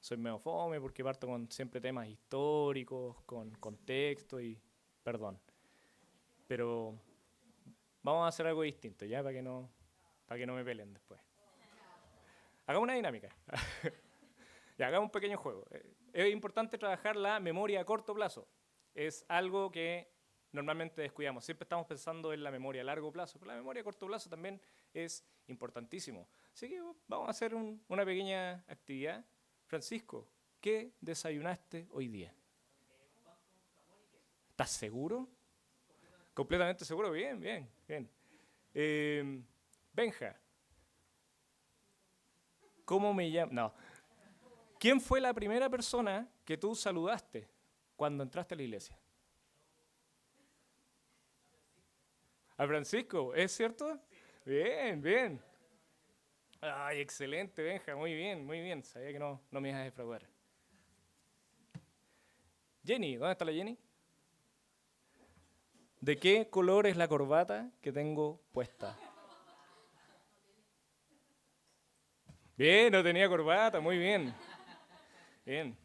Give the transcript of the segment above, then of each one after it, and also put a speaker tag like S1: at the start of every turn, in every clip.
S1: soy medio fome porque parto con siempre temas históricos, con contexto y perdón. Pero vamos a hacer algo distinto, ¿ya? Para que no me peleen después. Hagamos una dinámica. Ya, hagamos un pequeño juego. Es importante trabajar la memoria a corto plazo. Es algo que normalmente descuidamos. Siempre estamos pensando en la memoria a largo plazo, pero la memoria a corto plazo también es importantísimo. Así que vamos a hacer una pequeña actividad. Francisco, ¿qué desayunaste hoy día? ¿Estás seguro? Completamente seguro. Bien, bien, bien. Eh, Benja, ¿cómo me llamo? No. ¿Quién fue la primera persona que tú saludaste cuando entraste a la iglesia? A Francisco, ¿es cierto? Bien, bien. Ay, excelente, Benja, muy bien, muy bien. Sabía que no me ibas a defraudar. Jenny, ¿dónde está la Jenny? ¿De qué color es la corbata que tengo puesta? Bien, no tenía corbata, muy bien. Bien.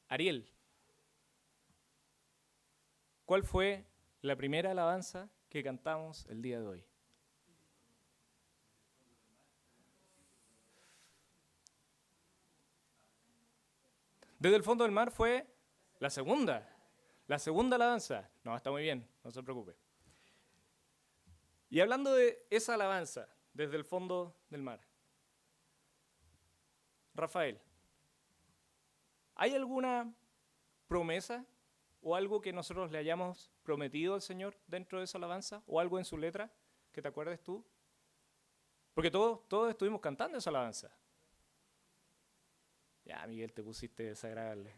S1: Ariel, ¿cuál fue la primera alabanza que cantamos el día de hoy? Desde el fondo del mar fue la segunda. La segunda alabanza. No, está muy bien, no se preocupe. Y hablando de esa alabanza desde el fondo del mar, Rafael, ¿hay alguna promesa o algo que nosotros le hayamos prometido al Señor dentro de esa alabanza o algo en su letra que te acuerdes tú? Porque todos estuvimos cantando esa alabanza. Ya, Miguel, te pusiste desagradable.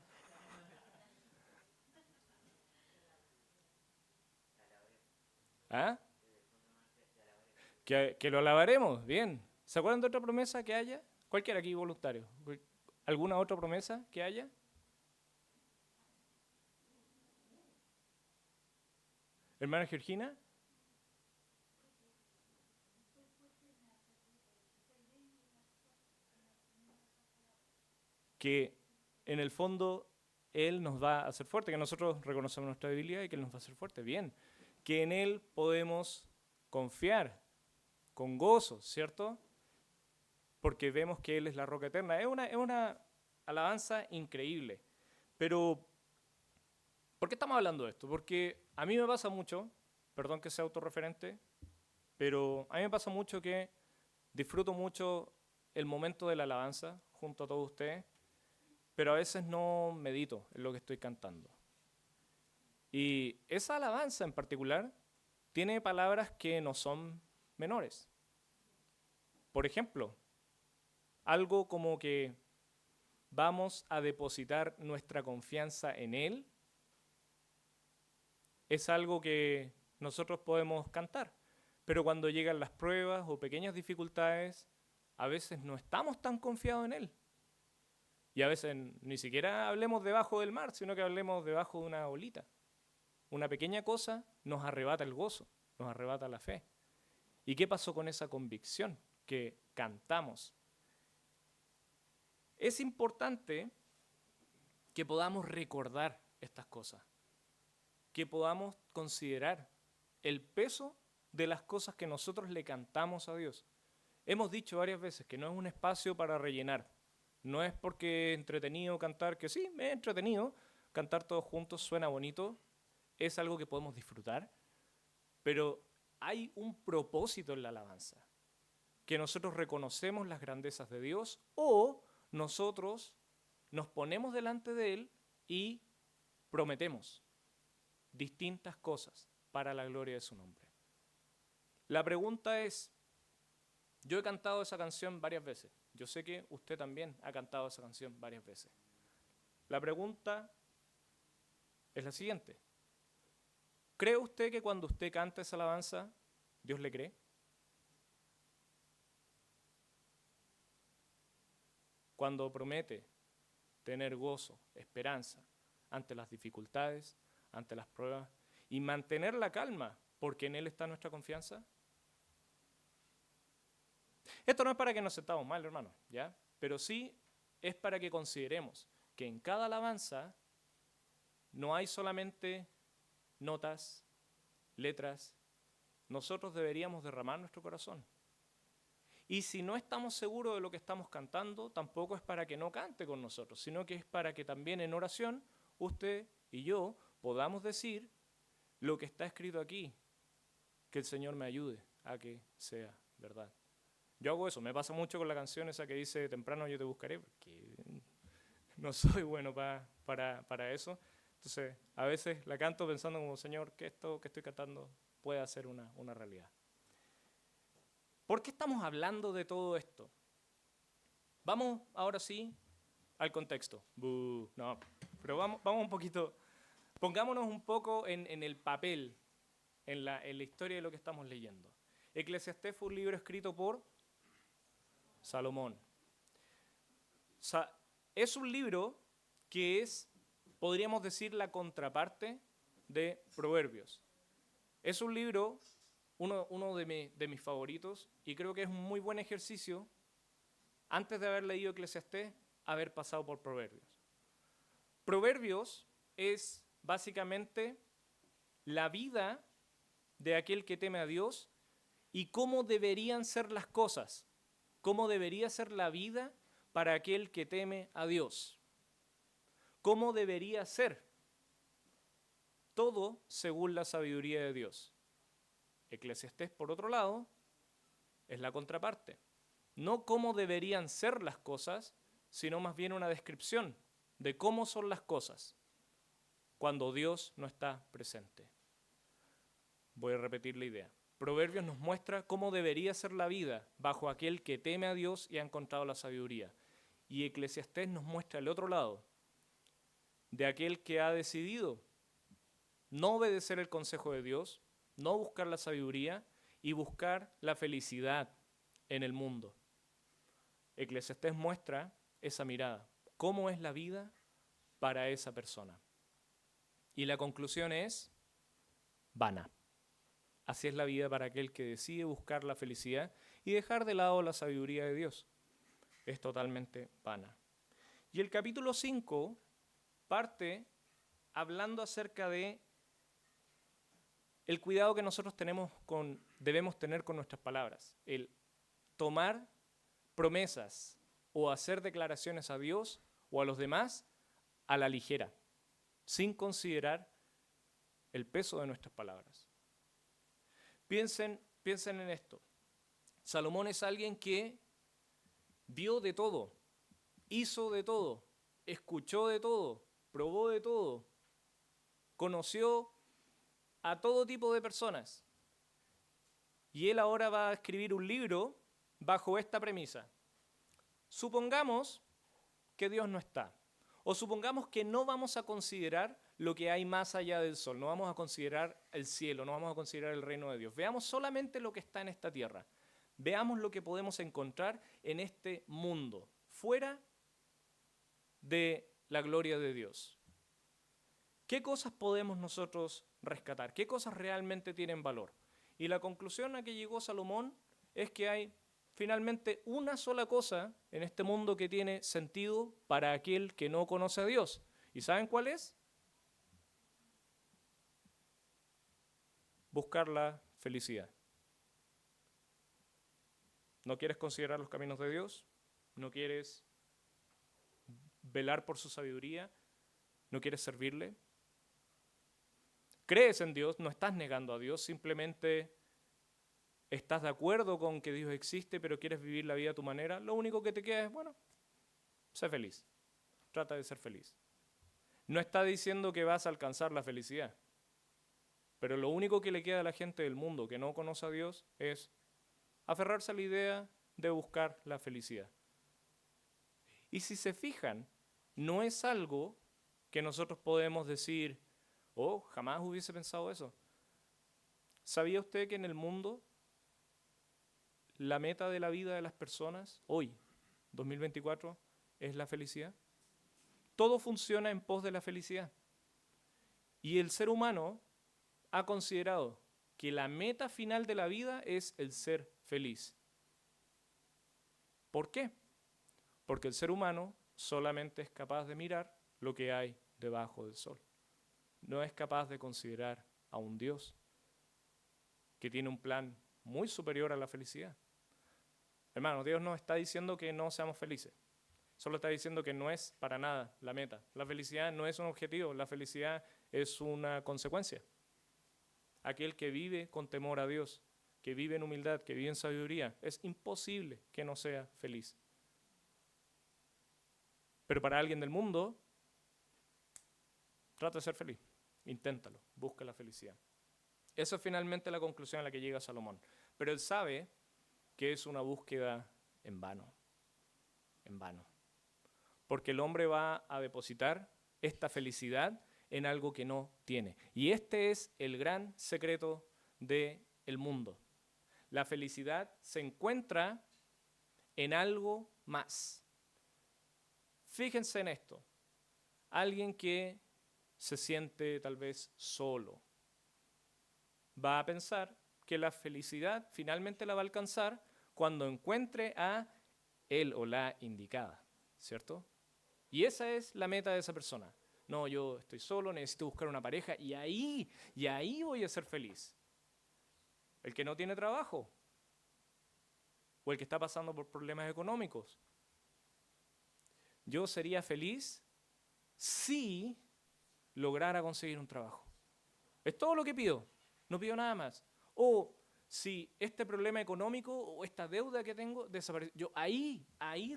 S1: ¿Ah? Que lo alabaremos, bien. ¿Se acuerdan de otra promesa que haya? Cualquiera aquí voluntario. ¿Alguna otra promesa que haya? Hermana Georgina, que en el fondo Él nos va a hacer fuerte, que nosotros reconocemos nuestra debilidad y que Él nos va a hacer fuerte. Bien, que en Él podemos confiar con gozo, ¿cierto? Porque vemos que Él es la roca eterna. Es una alabanza increíble. Pero, ¿por qué estamos hablando de esto? Porque a mí me pasa mucho, perdón que sea autorreferente, pero a mí me pasa mucho que disfruto mucho el momento de la alabanza junto a todos ustedes, pero a veces no medito en lo que estoy cantando. Y esa alabanza en particular tiene palabras que no son menores. Por ejemplo, algo como que vamos a depositar nuestra confianza en Él es algo que nosotros podemos cantar. Pero cuando llegan las pruebas o pequeñas dificultades, a veces no estamos tan confiados en Él. Y a veces ni siquiera hablemos debajo del mar, sino que hablemos debajo de una olita. Una pequeña cosa nos arrebata el gozo, nos arrebata la fe. ¿Y qué pasó con esa convicción que cantamos? Es importante que podamos recordar estas cosas, que podamos considerar el peso de las cosas que nosotros le cantamos a Dios. Hemos dicho varias veces que no es un espacio para rellenar, no es porque es entretenido cantar, que sí, me es entretenido, cantar todos juntos suena bonito, es algo que podemos disfrutar, pero hay un propósito en la alabanza, que nosotros reconocemos las grandezas de Dios o nosotros nos ponemos delante de Él y prometemos distintas cosas para la gloria de su nombre. La pregunta es, yo he cantado esa canción varias veces, yo sé que usted también ha cantado esa canción varias veces. La pregunta es la siguiente, ¿cree usted que cuando usted canta esa alabanza, Dios le cree? Cuando promete tener gozo, esperanza ante las dificultades, ante las pruebas y mantener la calma porque en Él está nuestra confianza. Esto no es para que nos sentamos mal, hermano, ¿ya? Pero sí es para que consideremos que en cada alabanza no hay solamente notas, letras. Nosotros deberíamos derramar nuestro corazón. Y si no estamos seguros de lo que estamos cantando, tampoco es para que no cante con nosotros, sino que es para que también en oración usted y yo podamos decir lo que está escrito aquí, que el Señor me ayude a que sea verdad. Yo hago eso, me pasa mucho con la canción esa que dice temprano yo te buscaré, porque no soy bueno para eso. Entonces, a veces la canto pensando como, Señor, que esto que estoy cantando pueda ser una realidad. ¿Por qué estamos hablando de todo esto? Vamos ahora sí al contexto. No, pero vamos un poquito, pongámonos un poco en el papel, en la historia de lo que estamos leyendo. Eclesiastés fue un libro escrito por Salomón. Es un libro que es, podríamos decir, la contraparte de Proverbios. Es un libro, uno de mis favoritos, y creo que es un muy buen ejercicio, antes de haber leído Eclesiastés, haber pasado por Proverbios. Proverbios es básicamente la vida de aquel que teme a Dios y cómo deberían ser las cosas, cómo debería ser la vida para aquel que teme a Dios. ¿Cómo debería ser? Todo según la sabiduría de Dios. Eclesiastés, por otro lado, es la contraparte. No cómo deberían ser las cosas, sino más bien una descripción de cómo son las cosas cuando Dios no está presente. Voy a repetir la idea. Proverbios nos muestra cómo debería ser la vida bajo aquel que teme a Dios y ha encontrado la sabiduría. Y Eclesiastés nos muestra el otro lado, de aquel que ha decidido no obedecer el consejo de Dios, no buscar la sabiduría y buscar la felicidad en el mundo. Eclesiastés muestra esa mirada, cómo es la vida para esa persona. Y la conclusión es vana. Así es la vida para aquel que decide buscar la felicidad y dejar de lado la sabiduría de Dios. Es totalmente vana. Y el capítulo 5 parte hablando acerca de el cuidado que nosotros debemos tener con nuestras palabras. El tomar promesas o hacer declaraciones a Dios o a los demás a la ligera, sin considerar el peso de nuestras palabras. Piensen en esto. Salomón es alguien que vio de todo, hizo de todo, escuchó de todo, probó de todo, conoció a todo tipo de personas. Y él ahora va a escribir un libro bajo esta premisa. Supongamos que Dios no está, o supongamos que no vamos a considerar lo que hay más allá del sol, no vamos a considerar el cielo, no vamos a considerar el reino de Dios. Veamos solamente lo que está en esta tierra. Veamos lo que podemos encontrar en este mundo, fuera de la gloria de Dios. ¿Qué cosas podemos nosotros rescatar? ¿Qué cosas realmente tienen valor? Y la conclusión a que llegó Salomón es que hay finalmente una sola cosa en este mundo que tiene sentido para aquel que no conoce a Dios. ¿Y saben cuál es? Buscar la felicidad. ¿No quieres considerar los caminos de Dios? ¿No quieres velar por su sabiduría? ¿No quieres servirle? ¿Crees en Dios? No estás negando a Dios, simplemente estás de acuerdo con que Dios existe, pero quieres vivir la vida a tu manera. Lo único que te queda es, bueno, sé feliz. Trata de ser feliz. No está diciendo que vas a alcanzar la felicidad, pero lo único que le queda a la gente del mundo que no conoce a Dios es aferrarse a la idea de buscar la felicidad. Y si se fijan, no es algo que nosotros podemos decir, oh, jamás hubiese pensado eso. ¿Sabía usted que en el mundo la meta de la vida de las personas, hoy, 2024, es la felicidad? Todo funciona en pos de la felicidad. Y el ser humano ha considerado que la meta final de la vida es el ser feliz. ¿Por qué? Porque el ser humano solamente es capaz de mirar lo que hay debajo del sol. No es capaz de considerar a un Dios que tiene un plan muy superior a la felicidad. Hermano, Dios no está diciendo que no seamos felices. Solo está diciendo que no es para nada la meta. La felicidad no es un objetivo, la felicidad es una consecuencia. Aquel que vive con temor a Dios, que vive en humildad, que vive en sabiduría, es imposible que no sea feliz. Pero para alguien del mundo, trata de ser feliz. Inténtalo, busca la felicidad. Esa es finalmente la conclusión a la que llega Salomón. Pero él sabe que es una búsqueda en vano. En vano. Porque el hombre va a depositar esta felicidad en algo que no tiene. Y este es el gran secreto del mundo. La felicidad se encuentra en algo más. Fíjense en esto. Alguien que se siente tal vez solo va a pensar que la felicidad finalmente la va a alcanzar cuando encuentre a él o la indicada, ¿cierto? Y esa es la meta de esa persona. No, yo estoy solo, necesito buscar una pareja y ahí voy a ser feliz. El que no tiene trabajo o el que está pasando por problemas económicos. Yo sería feliz si lograra conseguir un trabajo. Es todo lo que pido, no pido nada más. O si este problema económico o esta deuda que tengo desaparece, yo ahí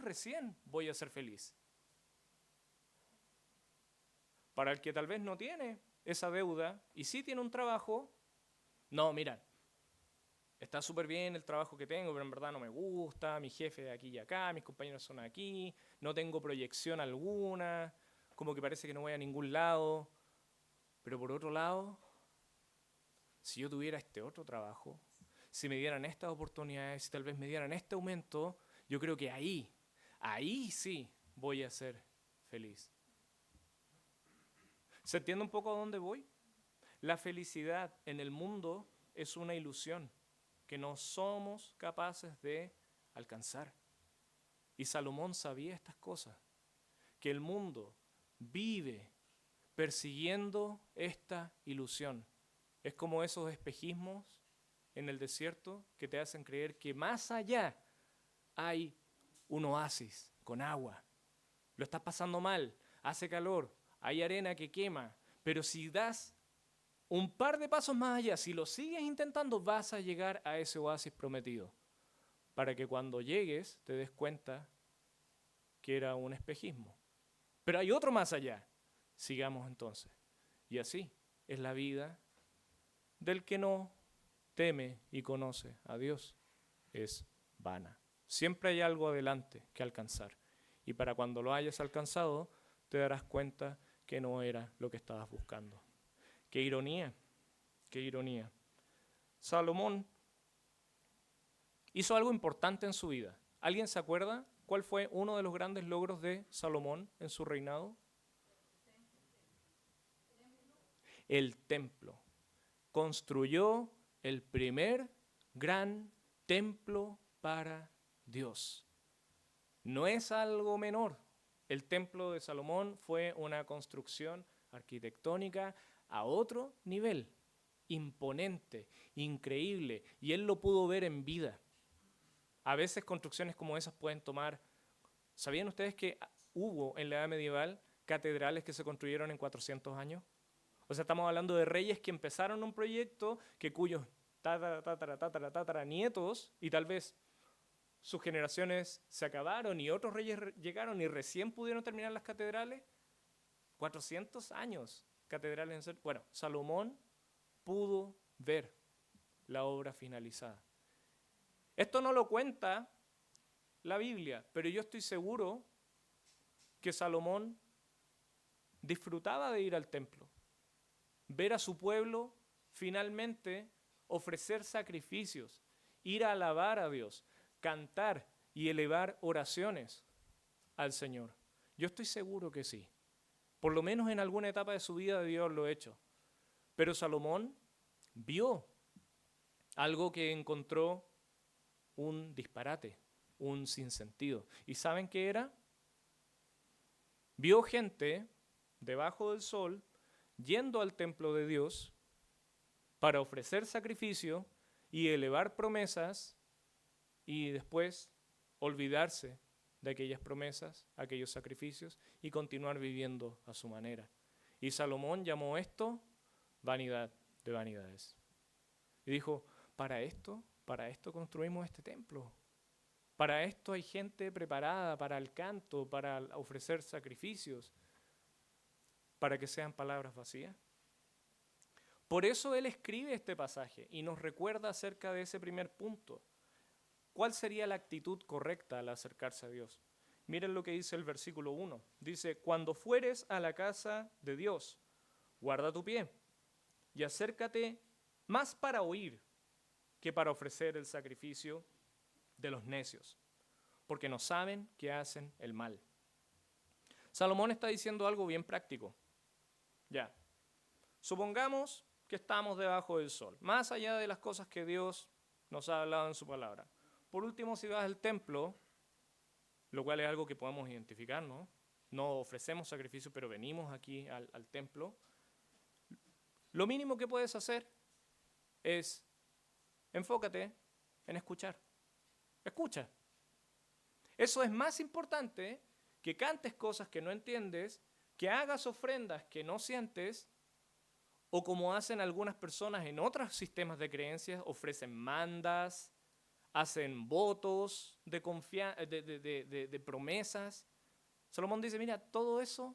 S1: recién voy a ser feliz. Para el que tal vez no tiene esa deuda y sí tiene un trabajo, no, mira, está súper bien el trabajo que tengo, pero en verdad no me gusta, mi jefe de aquí y acá, mis compañeros son aquí, no tengo proyección alguna, como que parece que no voy a ningún lado. Pero por otro lado, si yo tuviera este otro trabajo, si me dieran estas oportunidades, si tal vez me dieran este aumento, yo creo que ahí sí voy a ser feliz. ¿Se entiende un poco a dónde voy? La felicidad en el mundo es una ilusión que no somos capaces de alcanzar. Y Salomón sabía estas cosas, que el mundo vive persiguiendo esta ilusión. Es como esos espejismos en el desierto que te hacen creer que más allá hay un oasis con agua. Lo estás pasando mal, hace calor, hay arena que quema, pero si das un par de pasos más allá, si lo sigues intentando, vas a llegar a ese oasis prometido, para que cuando llegues te des cuenta que era un espejismo. Pero hay otro más allá. Sigamos entonces. Y así es la vida del que no teme y conoce a Dios. Es vana. Siempre hay algo adelante que alcanzar. Y para cuando lo hayas alcanzado, te darás cuenta que no era lo que estabas buscando. Qué ironía, qué ironía. Salomón hizo algo importante en su vida. ¿Alguien se acuerda cuál fue uno de los grandes logros de Salomón en su reinado? El templo. Construyó el primer gran templo para Dios. No es algo menor. El templo de Salomón fue una construcción arquitectónica a otro nivel, imponente, increíble, y él lo pudo ver en vida. A veces construcciones como esas pueden tomar... ¿Sabían ustedes que hubo en la Edad Medieval catedrales que se construyeron en 400 años? O sea, estamos hablando de reyes que empezaron un proyecto que cuyos tatara nietos y tal vez sus generaciones se acabaron y otros reyes llegaron y recién pudieron terminar las catedrales. 400 años catedrales en ser. Bueno, Salomón pudo ver la obra finalizada. Esto no lo cuenta la Biblia, pero yo estoy seguro que Salomón disfrutaba de ir al templo, ver a su pueblo finalmente ofrecer sacrificios, ir a alabar a Dios, cantar y elevar oraciones al Señor. Yo estoy seguro que sí. Por lo menos en alguna etapa de su vida debió haberlo hecho. Pero Salomón vio algo que encontró un disparate. un sinsentido. ¿Y saben qué era? Vio gente debajo del sol yendo al templo de Dios para ofrecer sacrificio y elevar promesas y después olvidarse de aquellas promesas, aquellos sacrificios y continuar viviendo a su manera. Y Salomón llamó esto vanidad de vanidades. Y dijo, para esto construimos este templo. Para esto hay gente preparada para el canto, para ofrecer sacrificios, para que sean palabras vacías. Por eso él escribe este pasaje y nos recuerda acerca de ese primer punto. ¿Cuál sería la actitud correcta al acercarse a Dios? Miren lo que dice el versículo 1. Dice, cuando fueres a la casa de Dios, guarda tu pie y acércate más para oír que para ofrecer el sacrificio de los necios, porque no saben que hacen el mal. Salomón está diciendo algo bien práctico. Ya, supongamos que estamos debajo del sol, más allá de las cosas que Dios nos ha hablado en su palabra. Por último, si vas al templo, lo cual es algo que podemos identificar, ¿no? No ofrecemos sacrificio, pero venimos aquí al templo. Lo mínimo que puedes hacer es enfócate en escuchar. Escucha. Eso es más importante que cantes cosas que no entiendes, que hagas ofrendas que no sientes, o como hacen algunas personas en otros sistemas de creencias, ofrecen mandas, hacen votos de promesas. Salomón dice, mira, todo eso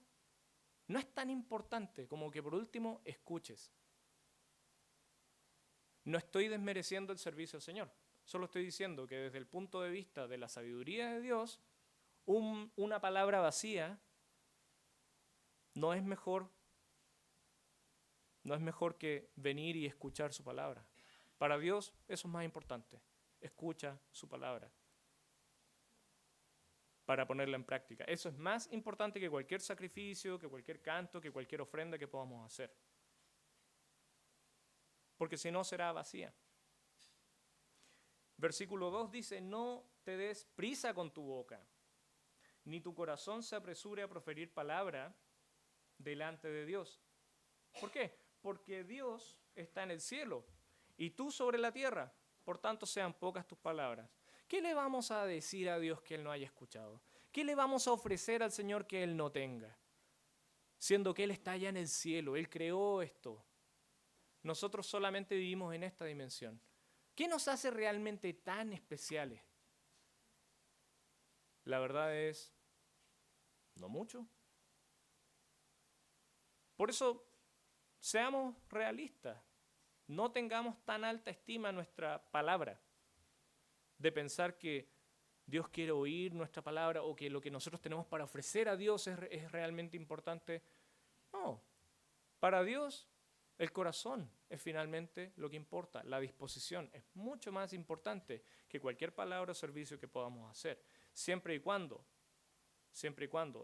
S1: no es tan importante como que por último escuches. No estoy desmereciendo el servicio al Señor, solo estoy diciendo que desde el punto de vista de la sabiduría de Dios, una palabra vacía no es mejor que venir y escuchar su palabra. Para Dios eso es más importante. Escucha su palabra para ponerla en práctica. Eso es más importante que cualquier sacrificio, que cualquier canto, que cualquier ofrenda que podamos hacer. Porque si no será vacía. Versículo 2 dice, no te des prisa con tu boca, ni tu corazón se apresure a proferir palabra delante de Dios. ¿Por qué? Porque Dios está en el cielo y tú sobre la tierra, por tanto sean pocas tus palabras. ¿Qué le vamos a decir a Dios que Él no haya escuchado? ¿Qué le vamos a ofrecer al Señor que Él no tenga? Siendo que Él está allá en el cielo, Él creó esto. Nosotros solamente vivimos en esta dimensión. ¿Qué nos hace realmente tan especiales? La verdad es, no mucho. Por eso, seamos realistas. No tengamos tan alta estima en nuestra palabra, de pensar que Dios quiere oír nuestra palabra o que lo que nosotros tenemos para ofrecer a Dios es realmente importante. No, para Dios el corazón es finalmente lo que importa, la disposición es mucho más importante que cualquier palabra o servicio que podamos hacer, siempre y cuando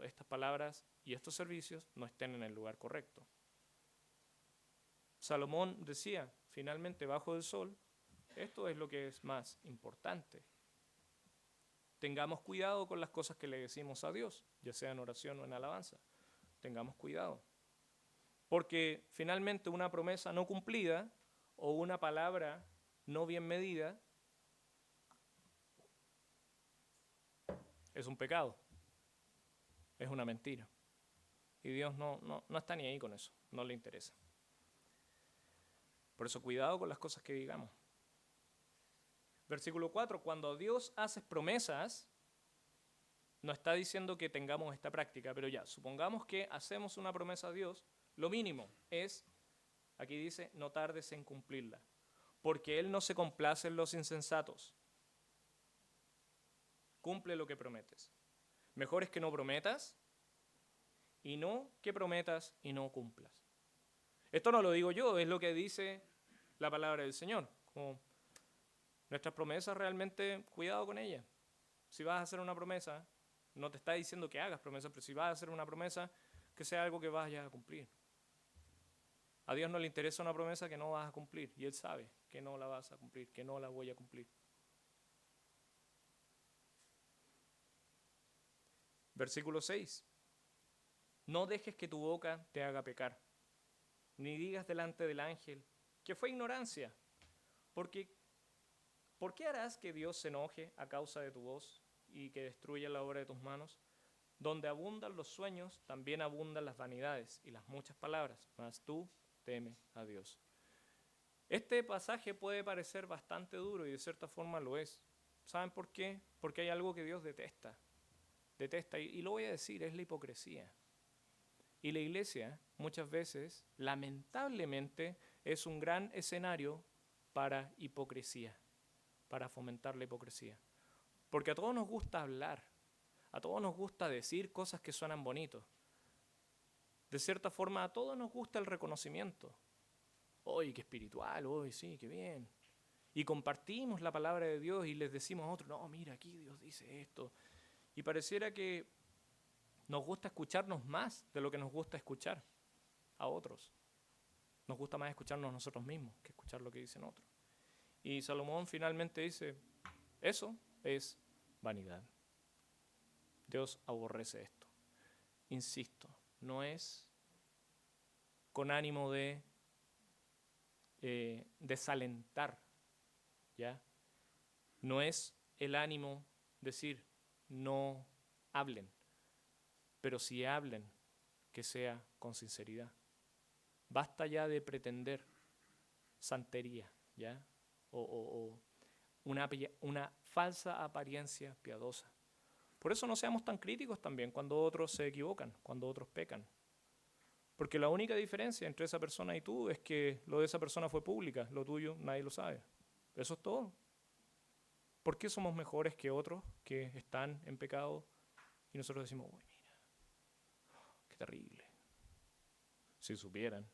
S1: estas palabras y estos servicios no estén en el lugar correcto. Salomón decía, finalmente bajo el sol, esto es lo que es más importante. Tengamos cuidado con las cosas que le decimos a Dios, ya sea en oración o en alabanza. Tengamos cuidado. Porque finalmente una promesa no cumplida o una palabra no bien medida es un pecado, es una mentira. Y Dios no está ni ahí con eso, no le interesa. Por eso cuidado con las cosas que digamos. Versículo 4, cuando a Dios haces promesas, no está diciendo que tengamos esta práctica, pero ya, supongamos que hacemos una promesa a Dios, lo mínimo es, aquí dice, no tardes en cumplirla, porque Él no se complace en los insensatos. Cumple lo que prometes. Mejor es que no prometas y no que prometas y no cumplas. Esto no lo digo yo, es lo que dice la palabra del Señor. Como nuestras promesas realmente, cuidado con ellas. Si vas a hacer una promesa, no te está diciendo que hagas promesas, pero si vas a hacer una promesa, que sea algo que vayas a cumplir. A Dios no le interesa una promesa que no vas a cumplir, y Él sabe que no la vas a cumplir, que no la voy a cumplir. Versículo 6. No dejes que tu boca te haga pecar, ni digas delante del ángel que fue ignorancia, porque ¿por qué harás que Dios se enoje a causa de tu voz y que destruya la obra de tus manos? Donde abundan los sueños, también abundan las vanidades y las muchas palabras, mas tú teme a Dios. Este pasaje puede parecer bastante duro y de cierta forma lo es. ¿Saben por qué? Porque hay algo que Dios detesta. Detesta, y lo voy a decir, es la hipocresía. Y la iglesia muchas veces, lamentablemente, es un gran escenario para hipocresía, para fomentar la hipocresía. Porque a todos nos gusta hablar, a todos nos gusta decir cosas que suenan bonitos. De cierta forma, a todos nos gusta el reconocimiento. ¡Uy, qué espiritual! ¡Uy, sí, qué bien! Y compartimos la palabra de Dios y les decimos a otros, no, mira, aquí Dios dice esto. Y pareciera que nos gusta escucharnos más de lo que nos gusta escuchar a otros. Nos gusta más escucharnos nosotros mismos que escuchar lo que dicen otros. Y Salomón finalmente dice, eso es vanidad. Dios aborrece esto. Insisto, no es con ánimo de desalentar, ¿ya? No es el ánimo decir, no hablen, pero si hablen, que sea con sinceridad. Basta ya de pretender santería, ¿ya? O una falsa apariencia piadosa. Por eso no seamos tan críticos también cuando otros se equivocan, cuando otros pecan. Porque la única diferencia entre esa persona y tú es que lo de esa persona fue pública, lo tuyo nadie lo sabe. Eso es todo. ¿Por qué somos mejores que otros que están en pecado y nosotros decimos, uy, mira, qué terrible? Si supieran.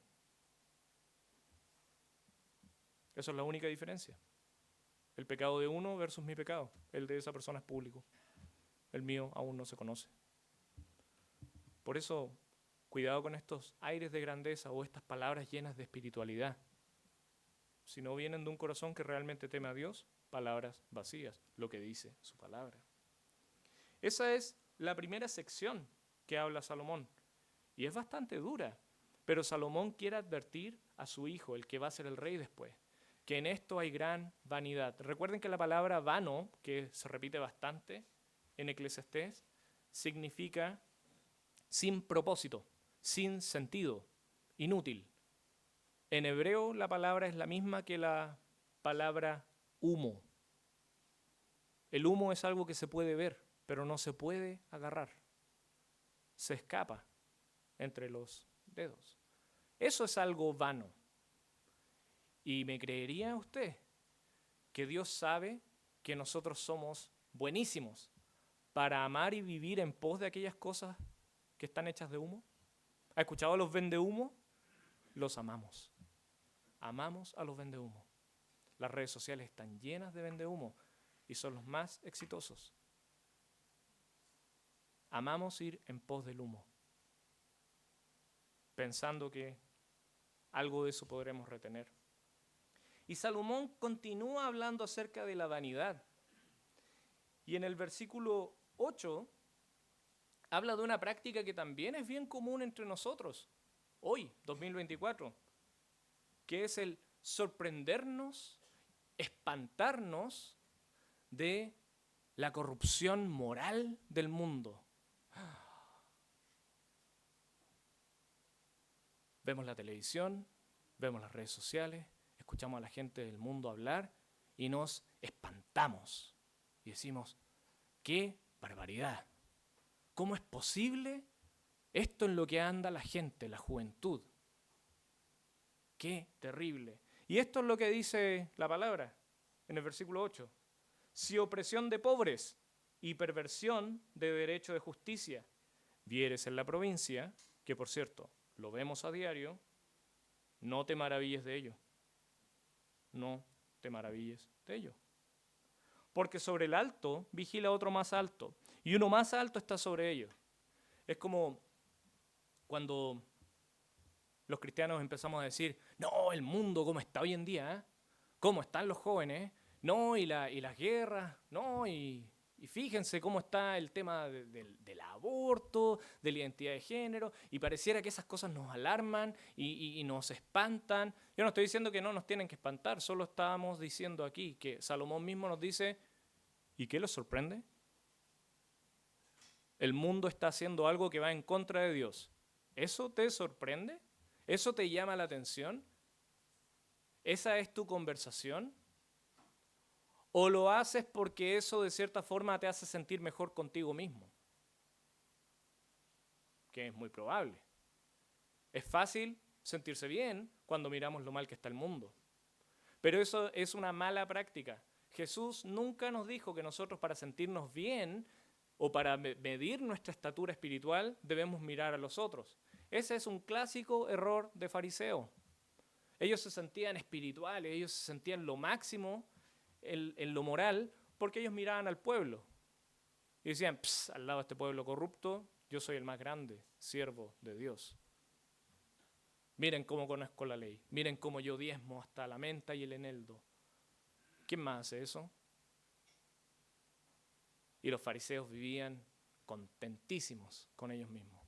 S1: Esa es la única diferencia. El pecado de uno versus mi pecado. El de esa persona es público. El mío aún no se conoce. Por eso, cuidado con estos aires de grandeza o estas palabras llenas de espiritualidad. Si no vienen de un corazón que realmente teme a Dios, palabras vacías, lo que dice su palabra. Esa es la primera sección que habla Salomón. Y es bastante dura. Pero Salomón quiere advertir a su hijo, el que va a ser el rey después, que en esto hay gran vanidad. Recuerden que la palabra vano, que se repite bastante en Eclesiastés, significa sin propósito, sin sentido, inútil. En hebreo la palabra es la misma que la palabra humo. El humo es algo que se puede ver, pero no se puede agarrar. Se escapa entre los dedos. Eso es algo vano. ¿Y me creería usted que Dios sabe que nosotros somos buenísimos para amar y vivir en pos de aquellas cosas que están hechas de humo? ¿Ha escuchado a los vendehumo? Los amamos. Amamos a los vendehumo. Las redes sociales están llenas de vendehumo y son los más exitosos. Amamos ir en pos del humo, pensando que algo de eso podremos retener. Y Salomón continúa hablando acerca de la vanidad. Y en el versículo 8 habla de una práctica que también es bien común entre nosotros, hoy, 2024, que es el sorprendernos, espantarnos de la corrupción moral del mundo. Vemos la televisión, vemos las redes sociales, escuchamos a la gente del mundo hablar y nos espantamos y decimos, ¡qué barbaridad! ¿Cómo es posible esto en lo que anda la gente, la juventud? ¡Qué terrible! Y esto es lo que dice la palabra en el versículo 8. Si opresión de pobres y perversión de derecho de justicia vieres en la provincia, que por cierto, lo vemos a diario, no te maravilles de ello. No te maravilles de ello. Porque sobre el alto vigila otro más alto, y uno más alto está sobre ellos. Es como cuando los cristianos empezamos a decir, no, el mundo como está hoy en día, ¿eh? ¿Cómo están los jóvenes? No, y las guerras, no, y Y fíjense cómo está el tema del aborto, de la identidad de género, y pareciera que esas cosas nos alarman y nos espantan. Yo no estoy diciendo que no nos tienen que espantar, solo estábamos diciendo aquí que Salomón mismo nos dice, ¿y qué les sorprende? El mundo está haciendo algo que va en contra de Dios. ¿Eso te sorprende? ¿Eso te llama la atención? ¿Esa es tu conversación? ¿O lo haces porque eso de cierta forma te hace sentir mejor contigo mismo? Que es muy probable. Es fácil sentirse bien cuando miramos lo mal que está el mundo. Pero eso es una mala práctica. Jesús nunca nos dijo que nosotros para sentirnos bien o para medir nuestra estatura espiritual debemos mirar a los otros. Ese es un clásico error de fariseo. Ellos se sentían espirituales, ellos se sentían lo máximo en lo moral porque ellos miraban al pueblo y decían, al lado de este pueblo corrupto, yo soy el más grande, siervo de Dios. Miren cómo conozco la ley, miren cómo yo diezmo hasta la menta y el eneldo. ¿Quién más hace eso? Y los fariseos vivían contentísimos con ellos mismos.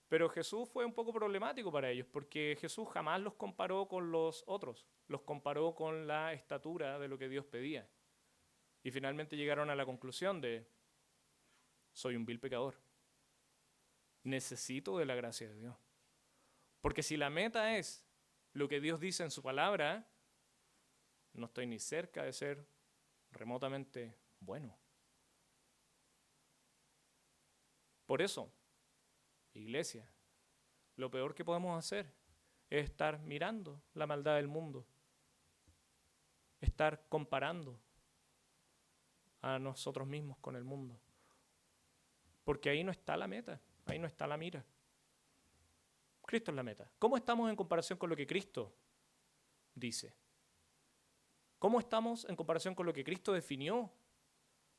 S1: Pero Jesús fue un poco problemático para ellos, porque Jesús jamás los comparó con los otros, los comparó con la estatura de lo que Dios pedía. Y finalmente llegaron a la conclusión de, soy un vil pecador, necesito de la gracia de Dios. Porque si la meta es lo que Dios dice en su palabra, no estoy ni cerca de ser remotamente bueno. Por eso, iglesia, lo peor que podemos hacer es estar mirando la maldad del mundo, estar comparando a nosotros mismos con el mundo. Porque ahí no está la meta, ahí no está la mira. Cristo es la meta. ¿Cómo estamos en comparación con lo que Cristo dice? ¿Cómo estamos en comparación con lo que Cristo definió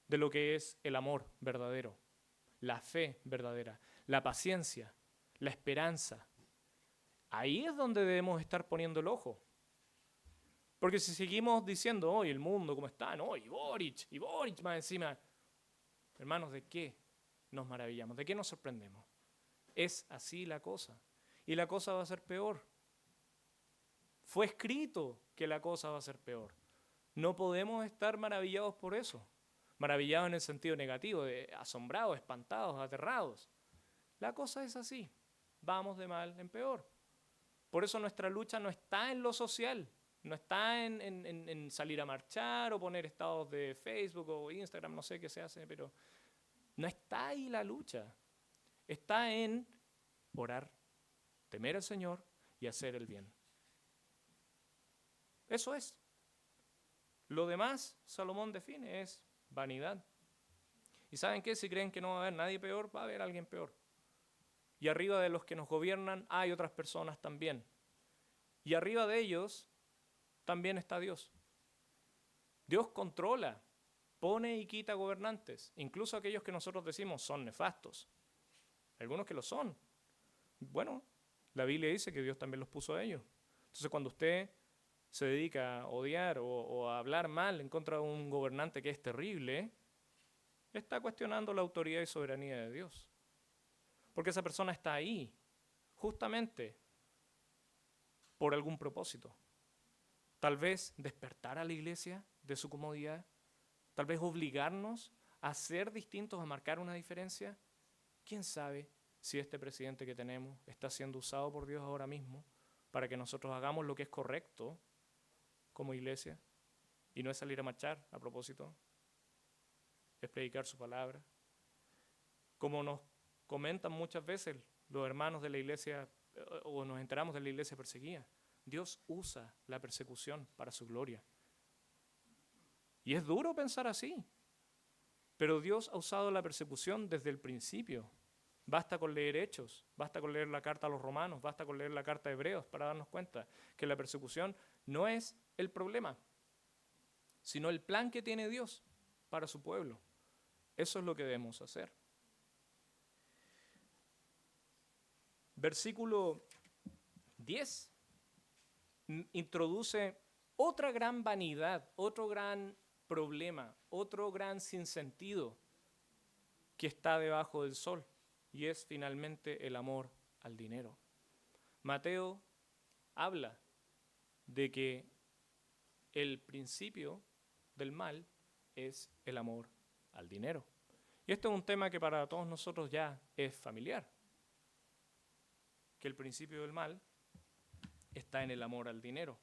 S1: de lo que es el amor verdadero, la fe verdadera, la paciencia, la esperanza? Ahí es donde debemos estar poniendo el ojo. Porque si seguimos diciendo, hoy el mundo, ¿cómo está? No, y Boric más encima. Hermanos, ¿de qué nos maravillamos? ¿De qué nos sorprendemos? Es así la cosa. Y la cosa va a ser peor. Fue escrito que la cosa va a ser peor. No podemos estar maravillados por eso. Maravillados en el sentido negativo, de asombrados, espantados, aterrados. La cosa es así. Vamos de mal en peor. Por eso nuestra lucha no está en lo social. No está en salir a marchar o poner estados de Facebook o Instagram, no sé qué se hace, pero no está ahí la lucha. Está en orar, temer al Señor y hacer el bien. Eso es. Lo demás, Salomón define, es vanidad. ¿Y saben qué? Si creen que no va a haber nadie peor, va a haber alguien peor. Y arriba de los que nos gobiernan hay otras personas también. Y arriba de ellos también está Dios. Dios controla, pone y quita gobernantes, incluso aquellos que nosotros decimos son nefastos. Algunos que lo son. Bueno, la Biblia dice que Dios también los puso a ellos. Entonces cuando usted se dedica a odiar o a hablar mal en contra de un gobernante que es terrible, está cuestionando la autoridad y soberanía de Dios. Porque esa persona está ahí, justamente, por algún propósito. Tal vez despertar a la iglesia de su comodidad, tal vez obligarnos a ser distintos, a marcar una diferencia. ¿Quién sabe si este presidente que tenemos está siendo usado por Dios ahora mismo para que nosotros hagamos lo que es correcto como iglesia? Y no es salir a marchar, a propósito, es predicar su palabra. Como nos comentan muchas veces los hermanos de la iglesia, o nos enteramos de la iglesia perseguida, Dios usa la persecución para su gloria. Y es duro pensar así, pero Dios ha usado la persecución desde el principio. Basta con leer Hechos, basta con leer la carta a los romanos, basta con leer la carta a Hebreos para darnos cuenta que la persecución no es el problema, sino el plan que tiene Dios para su pueblo. Eso es lo que debemos hacer. Versículo 10 introduce otra gran vanidad, otro gran problema, otro gran sinsentido que está debajo del sol, y es finalmente el amor al dinero. Mateo habla de que el principio del mal es el amor al dinero. Y esto es un tema que para todos nosotros ya es familiar, que el principio del mal está en el amor al dinero.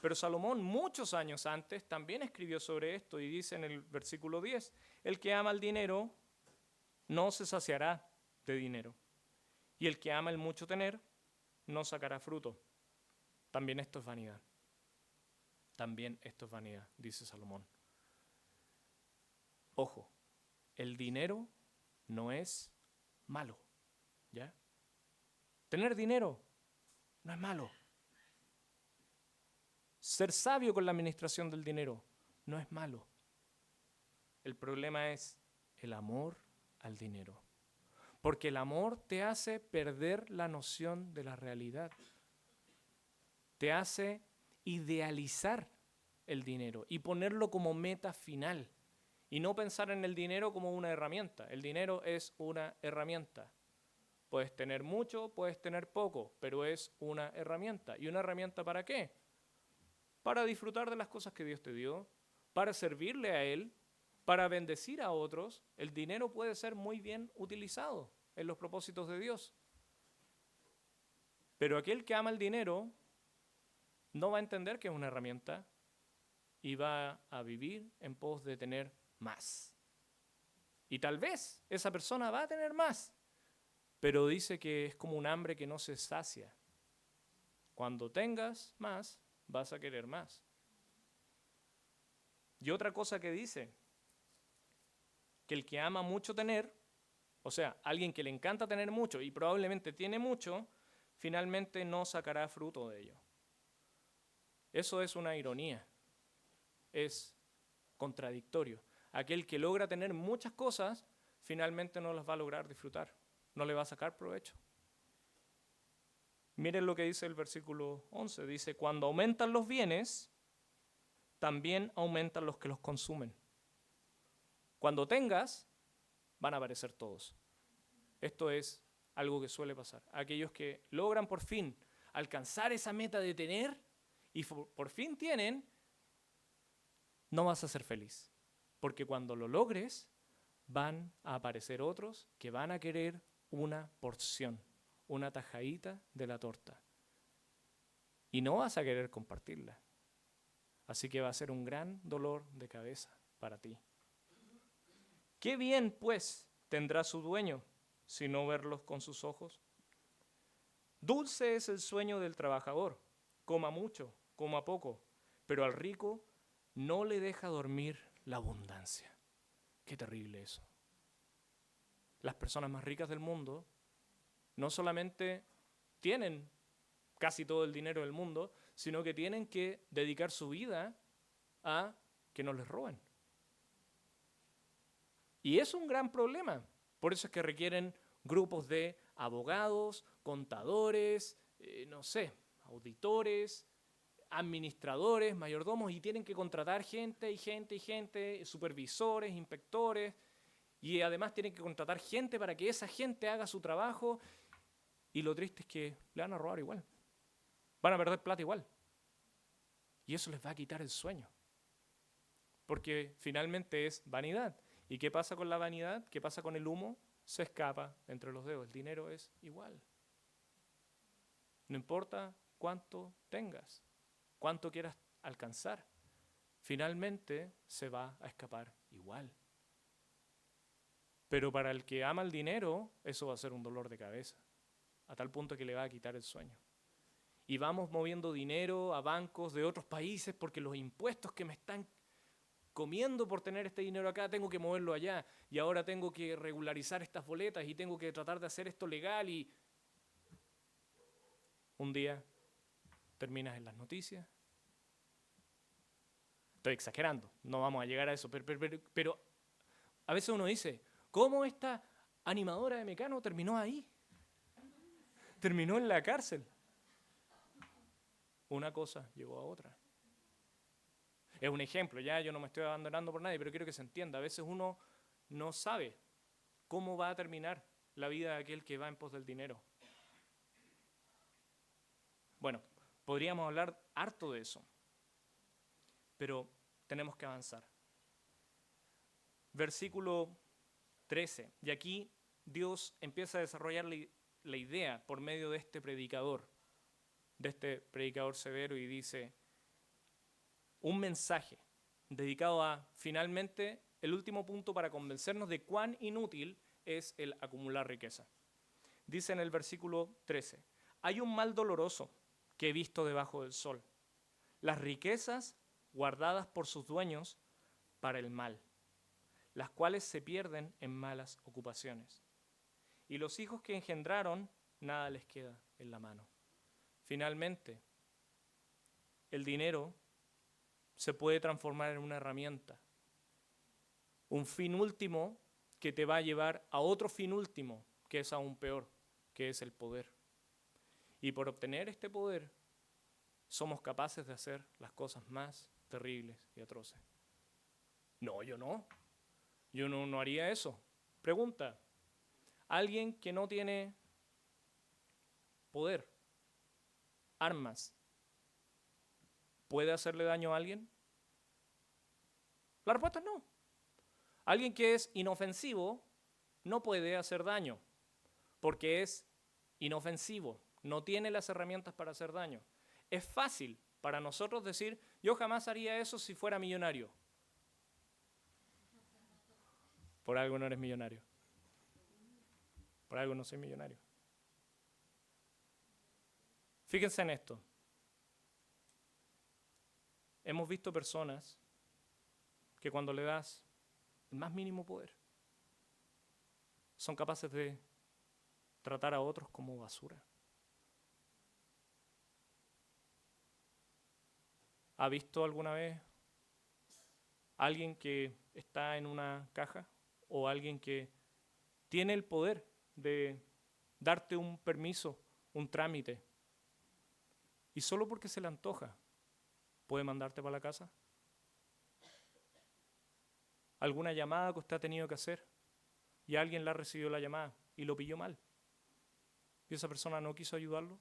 S1: Pero Salomón, muchos años antes, también escribió sobre esto y dice en el versículo 10, el que ama el dinero no se saciará de dinero, y el que ama el mucho tener no sacará fruto. También esto es vanidad. También esto es vanidad, dice Salomón. Ojo, el dinero no es malo, ¿ya? Tener dinero no es malo. Ser sabio con la administración del dinero no es malo. El problema es el amor al dinero. Porque el amor te hace perder la noción de la realidad. Te hace idealizar el dinero y ponerlo como meta final. Y no pensar en el dinero como una herramienta. El dinero es una herramienta. Puedes tener mucho, puedes tener poco, pero es una herramienta. ¿Y una herramienta para qué? Para disfrutar de las cosas que Dios te dio, para servirle a Él, para bendecir a otros. El dinero puede ser muy bien utilizado en los propósitos de Dios. Pero aquel que ama el dinero no va a entender que es una herramienta y va a vivir en pos de tener más. Y tal vez esa persona va a tener más, pero dice que es como un hambre que no se sacia. Cuando tengas más, vas a querer más. Y otra cosa que dice, que el que ama mucho tener, o sea, alguien que le encanta tener mucho y probablemente tiene mucho, finalmente no sacará fruto de ello. Eso es una ironía, es contradictorio. Aquel que logra tener muchas cosas, finalmente no las va a lograr disfrutar, no le va a sacar provecho. Miren lo que dice el versículo 11, dice, cuando aumentan los bienes, también aumentan los que los consumen. Cuando tengas, van a aparecer todos. Esto es algo que suele pasar. Aquellos que logran por fin alcanzar esa meta de tener y por fin tienen, no vas a ser feliz. Porque cuando lo logres, van a aparecer otros que van a querer una porción, una tajadita de la torta. Y no vas a querer compartirla. Así que va a ser un gran dolor de cabeza para ti. ¿Qué bien, pues, tendrá su dueño si no verlos con sus ojos? Dulce es el sueño del trabajador, coma mucho, coma poco, pero al rico no le deja dormir la abundancia. Qué terrible eso. Las personas más ricas del mundo no solamente tienen casi todo el dinero del mundo, sino que tienen que dedicar su vida a que no les roben. Y es un gran problema. Por eso es que requieren grupos de abogados, contadores, auditores, administradores, mayordomos, y tienen que contratar gente, supervisores, inspectores, y además tienen que contratar gente para que esa gente haga su trabajo, y lo triste es que le van a robar igual. Van a perder plata igual. Y eso les va a quitar el sueño. Porque finalmente es vanidad. ¿Y qué pasa con la vanidad? ¿Qué pasa con el humo? Se escapa entre los dedos. El dinero es igual. No importa cuánto tengas, cuánto quieras alcanzar, finalmente se va a escapar igual. Pero para el que ama el dinero, eso va a ser un dolor de cabeza, a tal punto que le va a quitar el sueño. Y vamos moviendo dinero a bancos de otros países porque los impuestos que me están comiendo por tener este dinero acá, tengo que moverlo allá, y ahora tengo que regularizar estas boletas y tengo que tratar de hacer esto legal, y un día terminas en las noticias. Estoy exagerando, no vamos a llegar a eso, pero a veces uno dice, ¿cómo esta animadora de Mecano terminó ahí? Terminó en la cárcel. Una cosa llevó a otra. Es un ejemplo, ya yo no me estoy abandonando por nadie, pero quiero que se entienda. A veces uno no sabe cómo va a terminar la vida de aquel que va en pos del dinero. Bueno, podríamos hablar harto de eso, pero tenemos que avanzar. Versículo 13, y aquí Dios empieza a desarrollar la idea por medio de este predicador severo, y dice un mensaje dedicado a, finalmente, el último punto para convencernos de cuán inútil es el acumular riqueza. Dice en el versículo 13, hay un mal doloroso que he visto debajo del sol, las riquezas guardadas por sus dueños para el mal, las cuales se pierden en malas ocupaciones. Y los hijos que engendraron, nada les queda en la mano. Finalmente, el dinero se puede transformar en una herramienta, un fin último que te va a llevar a otro fin último, que es aún peor, que es el poder. Y por obtener este poder, somos capaces de hacer las cosas más terribles y atroces. No, yo no haría eso. Pregunta, alguien que no tiene poder, armas, ¿puede hacerle daño a alguien? La respuesta es no. Alguien que es inofensivo no puede hacer daño, porque es inofensivo, no tiene las herramientas para hacer daño. Es fácil para nosotros decir, yo jamás haría eso si fuera millonario. Por algo no eres millonario. Por algo no soy millonario. Fíjense en esto. Hemos visto personas que cuando le das el más mínimo poder, son capaces de tratar a otros como basura. ¿Ha visto alguna vez a alguien que está en una caja o alguien que tiene el poder de darte un permiso, un trámite, y solo porque se le antoja puede mandarte para la casa? ¿Alguna llamada que usted ha tenido que hacer y alguien le ha recibido la llamada y lo pilló mal y esa persona no quiso ayudarlo?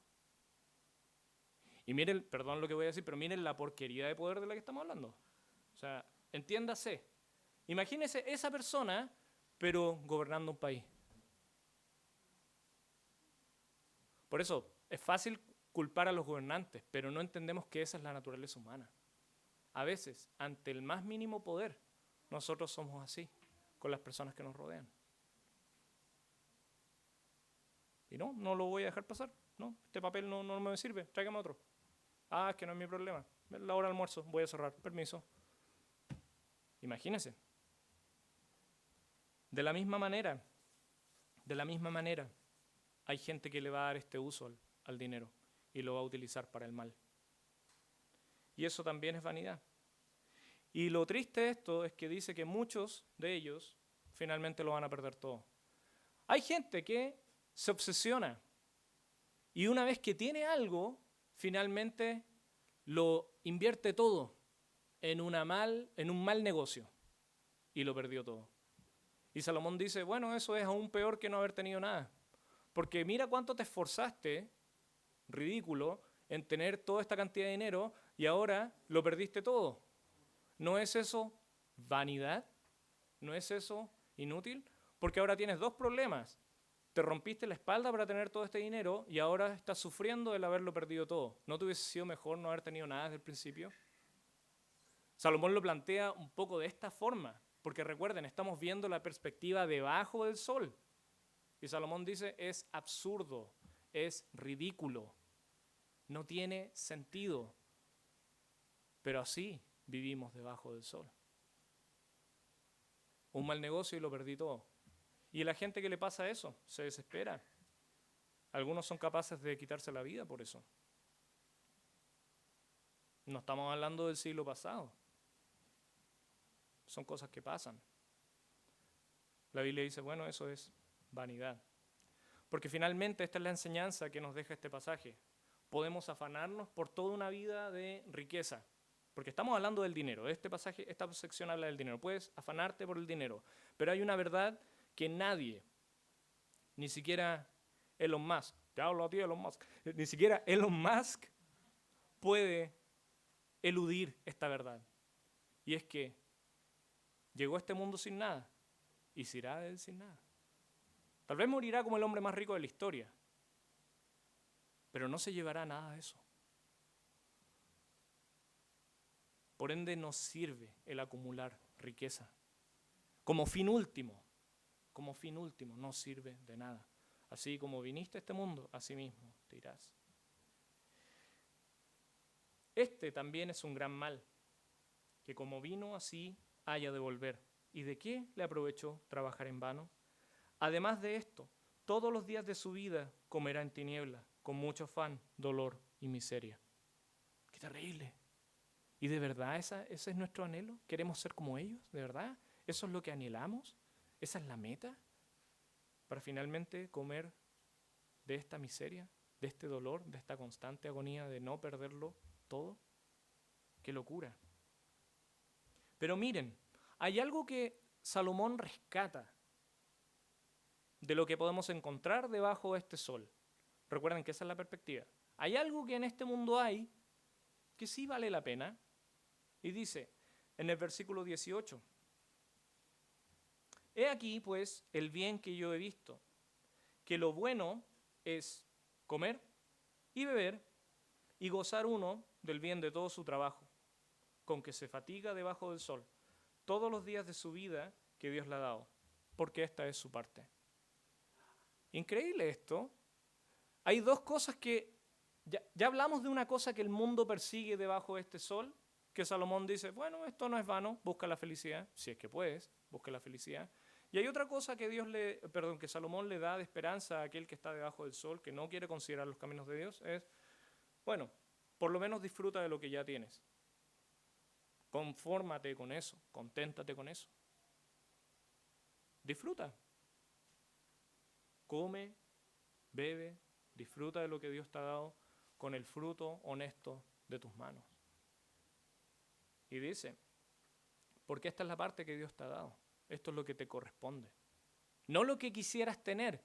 S1: Y miren, perdón lo que voy a decir, pero miren la porquería de poder de la que estamos hablando. O sea, entiéndase. Imagínese esa persona, pero gobernando un país. Por eso, es fácil culpar a los gobernantes, pero no entendemos que esa es la naturaleza humana. A veces, ante el más mínimo poder, nosotros somos así, con las personas que nos rodean. Y no lo voy a dejar pasar. No, este papel no me sirve, tráigame otro. Ah, es que no es mi problema. La hora de almuerzo, voy a cerrar, permiso. Imagínense. De la misma manera, hay gente que le va a dar este uso al dinero y lo va a utilizar para el mal. Y eso también es vanidad. Y lo triste de esto es que dice que muchos de ellos finalmente lo van a perder todo. Hay gente que se obsesiona y una vez que tiene algo, finalmente lo invierte todo en un mal negocio y lo perdió todo. Y Salomón dice, bueno, eso es aún peor que no haber tenido nada. Porque mira cuánto te esforzaste, ridículo, en tener toda esta cantidad de dinero y ahora lo perdiste todo. ¿No es eso vanidad? ¿No es eso inútil? Porque ahora tienes dos problemas. Te rompiste la espalda para tener todo este dinero y ahora estás sufriendo el haberlo perdido todo. ¿No te hubiese sido mejor no haber tenido nada desde el principio? Salomón lo plantea un poco de esta forma, porque recuerden, estamos viendo la perspectiva debajo del sol. Y Salomón dice, es absurdo, es ridículo, no tiene sentido. Pero así vivimos debajo del sol. Un mal negocio y lo perdí todo. Y la gente que le pasa eso, se desespera. Algunos son capaces de quitarse la vida por eso. No estamos hablando del siglo pasado. Son cosas que pasan. La Biblia dice, bueno, eso es vanidad. Porque finalmente esta es la enseñanza que nos deja este pasaje. Podemos afanarnos por toda una vida de riqueza. Porque estamos hablando del dinero. Este pasaje, esta sección habla del dinero. Puedes afanarte por el dinero. Pero hay una verdad que nadie, ni siquiera Elon Musk, te hablo a ti Elon Musk, ni siquiera Elon Musk puede eludir esta verdad. Y es que llegó a este mundo sin nada y se irá de él sin nada. Tal vez morirá como el hombre más rico de la historia, pero no se llevará nada de eso. Por ende, nos sirve el acumular riqueza. Como fin último, no sirve de nada. Así como viniste a este mundo, así mismo te irás. Este también es un gran mal, que como vino así haya de volver. ¿Y de qué le aprovechó trabajar en vano? Además de esto, todos los días de su vida comerá en tinieblas, con mucho afán, dolor y miseria. ¡Qué terrible! ¿Y de verdad ese es nuestro anhelo? ¿Queremos ser como ellos? ¿De verdad? ¿Eso es lo que anhelamos? ¿Esa es la meta? Para finalmente comer de esta miseria, de este dolor, de esta constante agonía de no perderlo todo. ¡Qué locura! Pero miren, hay algo que Salomón rescata de lo que podemos encontrar debajo de este sol. Recuerden que esa es la perspectiva. Hay algo que en este mundo hay que sí vale la pena. Y dice en el versículo 18, he aquí pues el bien que yo he visto, que lo bueno es comer y beber y gozar uno del bien de todo su trabajo, con que se fatiga debajo del sol, todos los días de su vida que Dios le ha dado, porque esta es su parte. Increíble esto. Hay dos cosas que, ya hablamos de una cosa que el mundo persigue debajo de este sol, que Salomón dice, bueno, esto no es vano, busca la felicidad, si es que puedes, busca la felicidad. Y hay otra cosa que que Salomón le da de esperanza a aquel que está debajo del sol, que no quiere considerar los caminos de Dios, es, bueno, por lo menos disfruta de lo que ya tienes. Confórmate con eso, conténtate con eso. Disfruta. Come, bebe, disfruta de lo que Dios te ha dado con el fruto honesto de tus manos. Y dice, porque esta es la parte que Dios te ha dado. Esto es lo que te corresponde. No lo que quisieras tener.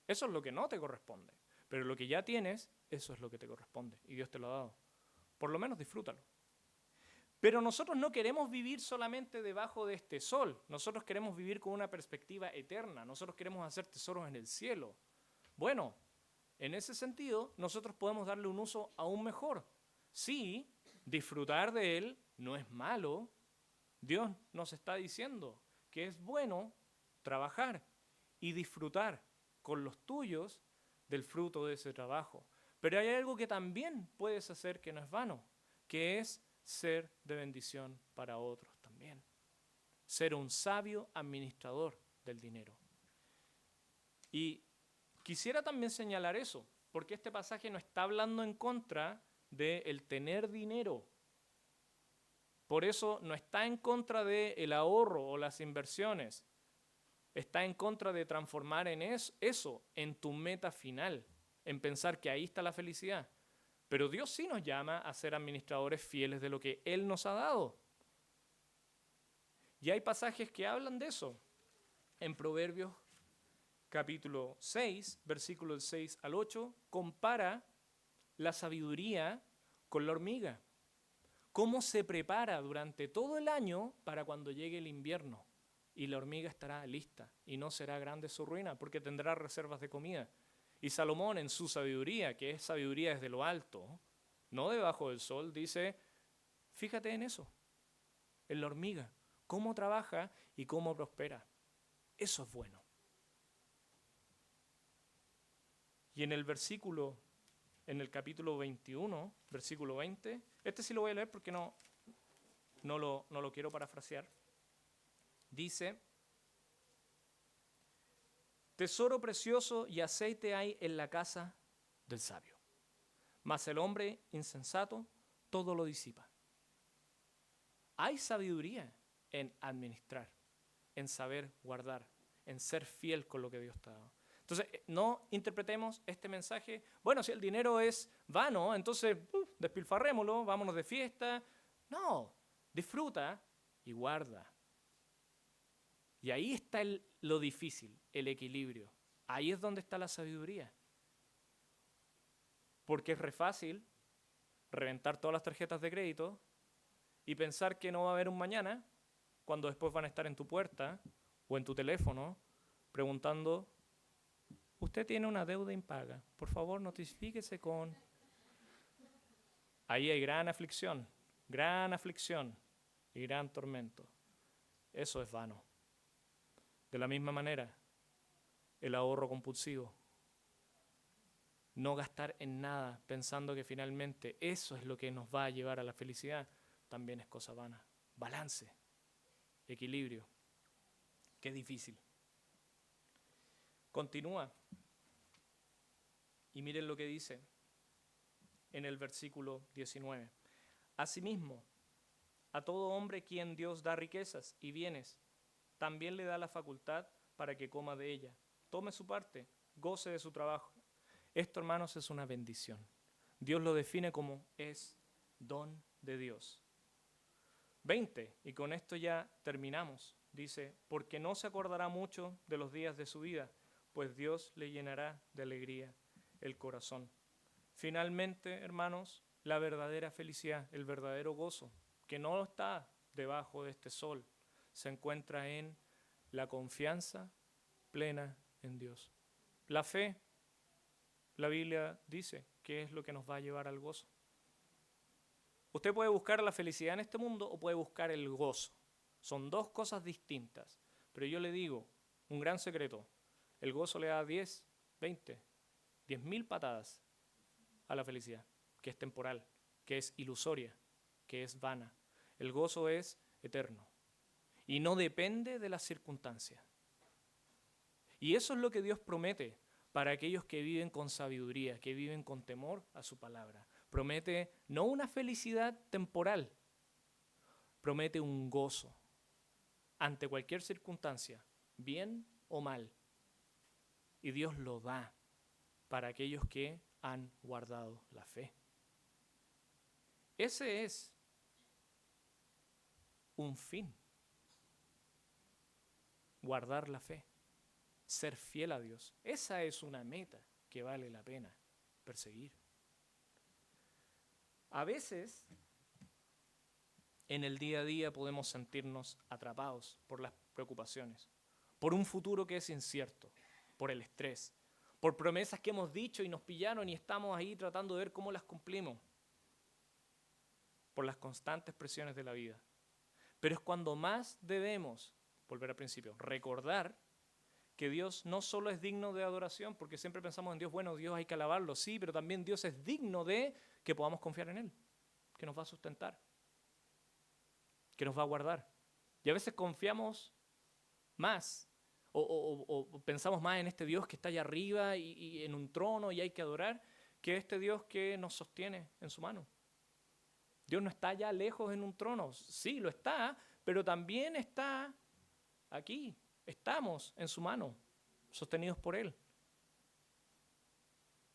S1: Eso es lo que no te corresponde. Pero lo que ya tienes, eso es lo que te corresponde. Y Dios te lo ha dado. Por lo menos disfrútalo. Pero nosotros no queremos vivir solamente debajo de este sol. Nosotros queremos vivir con una perspectiva eterna. Nosotros queremos hacer tesoros en el cielo. Bueno, en ese sentido, nosotros podemos darle un uso aún mejor. Sí, disfrutar de él no es malo. Dios nos está diciendo que es bueno trabajar y disfrutar con los tuyos del fruto de ese trabajo. Pero hay algo que también puedes hacer que no es vano, que es ser de bendición para otros también. Ser un sabio administrador del dinero. Y quisiera también señalar eso, porque este pasaje no está hablando en contra del tener dinero. Por eso no está en contra del ahorro o las inversiones. Está en contra de transformar en eso en tu meta final, en pensar que ahí está la felicidad. Pero Dios sí nos llama a ser administradores fieles de lo que Él nos ha dado. Y hay pasajes que hablan de eso. En Proverbios capítulo 6, versículos 6 al 8, compara la sabiduría con la hormiga. Cómo se prepara durante todo el año para cuando llegue el invierno. Y la hormiga estará lista y no será grande su ruina porque tendrá reservas de comida. Y Salomón en su sabiduría, que es sabiduría desde lo alto, no debajo del sol, dice, fíjate en eso, en la hormiga, cómo trabaja y cómo prospera. Eso es bueno. Y en el capítulo 21, versículo 20, este sí lo voy a leer porque no lo quiero parafrasear. Dice, tesoro precioso y aceite hay en la casa del sabio, mas el hombre insensato todo lo disipa. Hay sabiduría en administrar, en saber guardar, en ser fiel con lo que Dios te ha dado. Entonces, no interpretemos este mensaje, bueno, si el dinero es vano, entonces despilfarrémoslo, vámonos de fiesta. No, disfruta y guarda. Y ahí está lo difícil, el equilibrio. Ahí es donde está la sabiduría. Porque es re fácil reventar todas las tarjetas de crédito y pensar que no va a haber un mañana, cuando después van a estar en tu puerta o en tu teléfono preguntando: usted tiene una deuda impaga, por favor notifíquese con... Ahí hay gran aflicción y gran tormento. Eso es vano. De la misma manera, el ahorro compulsivo. No gastar en nada pensando que finalmente eso es lo que nos va a llevar a la felicidad, también es cosa vana. Balance, equilibrio. Qué difícil. Continúa. Y miren lo que dice en el versículo 19. Asimismo, a todo hombre quien Dios da riquezas y bienes, también le da la facultad para que coma de ella. Tome su parte, goce de su trabajo. Esto, hermanos, es una bendición. Dios lo define como es don de Dios. 20, y con esto ya terminamos. Dice, porque no se acordará mucho de los días de su vida, pues Dios le llenará de alegría el corazón. Finalmente, hermanos, la verdadera felicidad, el verdadero gozo, que no está debajo de este sol, se encuentra en la confianza plena en Dios. La fe, la Biblia dice que es lo que nos va a llevar al gozo. Usted puede buscar la felicidad en este mundo o puede buscar el gozo. Son dos cosas distintas. Pero yo le digo, un gran secreto, el gozo le da 10, 20, 10.000 patadas a la felicidad, que es temporal, que es ilusoria, que es vana. El gozo es eterno y no depende de las circunstancias. Y eso es lo que Dios promete para aquellos que viven con sabiduría, que viven con temor a su palabra. Promete no una felicidad temporal, promete un gozo ante cualquier circunstancia, bien o mal. Y Dios lo da para aquellos que han guardado la fe. Ese es un fin. Guardar la fe. Ser fiel a Dios. Esa es una meta que vale la pena perseguir. A veces, en el día a día podemos sentirnos atrapados por las preocupaciones, por un futuro que es incierto, por el estrés, por promesas que hemos dicho y nos pillaron y estamos ahí tratando de ver cómo las cumplimos, por las constantes presiones de la vida. Pero es cuando más debemos, volver al principio, recordar que Dios no solo es digno de adoración, porque siempre pensamos en Dios, bueno, Dios hay que alabarlo, sí, pero también Dios es digno de que podamos confiar en Él, que nos va a sustentar, que nos va a guardar. Y a veces confiamos más o pensamos más en este Dios que está allá arriba y en un trono y hay que adorar, que este Dios que nos sostiene en su mano. Dios no está allá lejos en un trono, sí lo está, pero también está aquí. Estamos en su mano, sostenidos por Él.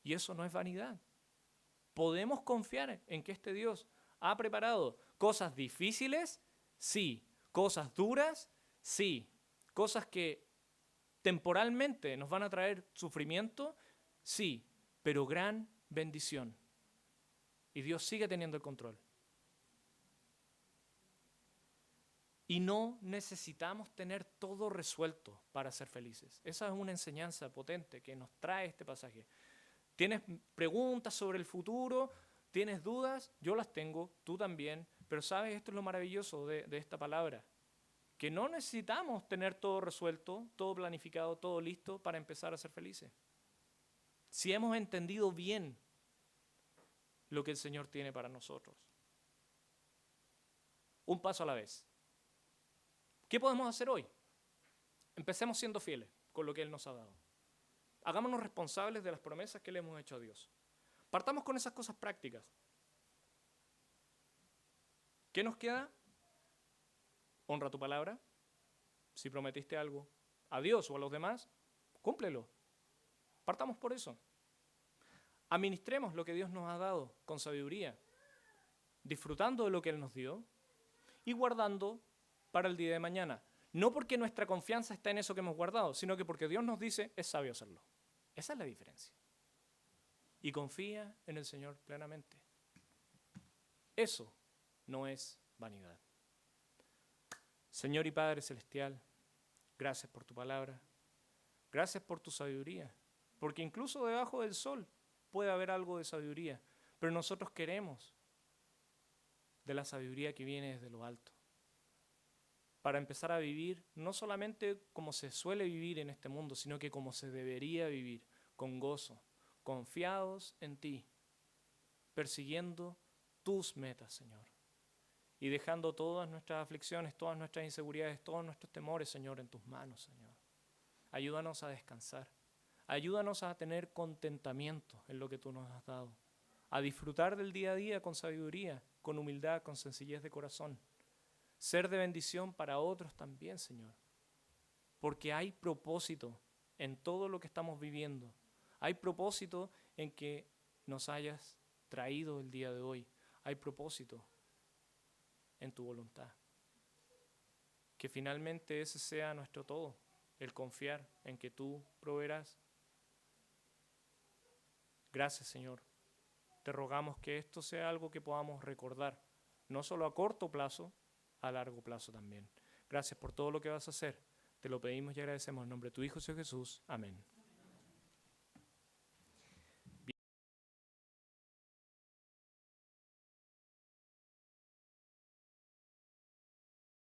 S1: Y eso no es vanidad. Podemos confiar en que este Dios ha preparado cosas difíciles, sí. Cosas duras, sí. Cosas que temporalmente nos van a traer sufrimiento, sí. Pero gran bendición. Y Dios sigue teniendo el control. Y no necesitamos tener todo resuelto para ser felices. Esa es una enseñanza potente que nos trae este pasaje. ¿Tienes preguntas sobre el futuro? ¿Tienes dudas? Yo las tengo, tú también. Pero sabes, esto es lo maravilloso de esta palabra. Que no necesitamos tener todo resuelto, todo planificado, todo listo para empezar a ser felices. Si hemos entendido bien lo que el Señor tiene para nosotros. Un paso a la vez. ¿Qué podemos hacer hoy? Empecemos siendo fieles con lo que Él nos ha dado. Hagámonos responsables de las promesas que le hemos hecho a Dios. Partamos con esas cosas prácticas. ¿Qué nos queda? Honra tu palabra. Si prometiste algo a Dios o a los demás, cúmplelo. Partamos por eso. Administremos lo que Dios nos ha dado con sabiduría, disfrutando de lo que Él nos dio y guardando para el día de mañana. No porque nuestra confianza está en eso que hemos guardado, sino que porque Dios nos dice, es sabio hacerlo. Esa es la diferencia. Y confía en el Señor plenamente. Eso no es vanidad. Señor y Padre Celestial, gracias por tu palabra. Gracias por tu sabiduría. Porque incluso debajo del sol puede haber algo de sabiduría. Pero nosotros queremos de la sabiduría que viene desde lo alto. Para empezar a vivir no solamente como se suele vivir en este mundo, sino que como se debería vivir, con gozo, confiados en ti, persiguiendo tus metas, Señor. Y dejando todas nuestras aflicciones, todas nuestras inseguridades, todos nuestros temores, Señor, en tus manos, Señor. Ayúdanos a descansar. Ayúdanos a tener contentamiento en lo que tú nos has dado. A disfrutar del día a día con sabiduría, con humildad, con sencillez de corazón. Ser de bendición para otros también, Señor. Porque hay propósito en todo lo que estamos viviendo. Hay propósito en que nos hayas traído el día de hoy. Hay propósito en tu voluntad. Que finalmente ese sea nuestro todo, el confiar en que tú proveerás. Gracias, Señor. Te rogamos que esto sea algo que podamos recordar, no solo a corto plazo, a largo plazo también. Gracias por todo lo que vas a hacer. Te lo pedimos y agradecemos en nombre de tu Hijo, Señor Jesús. Amén.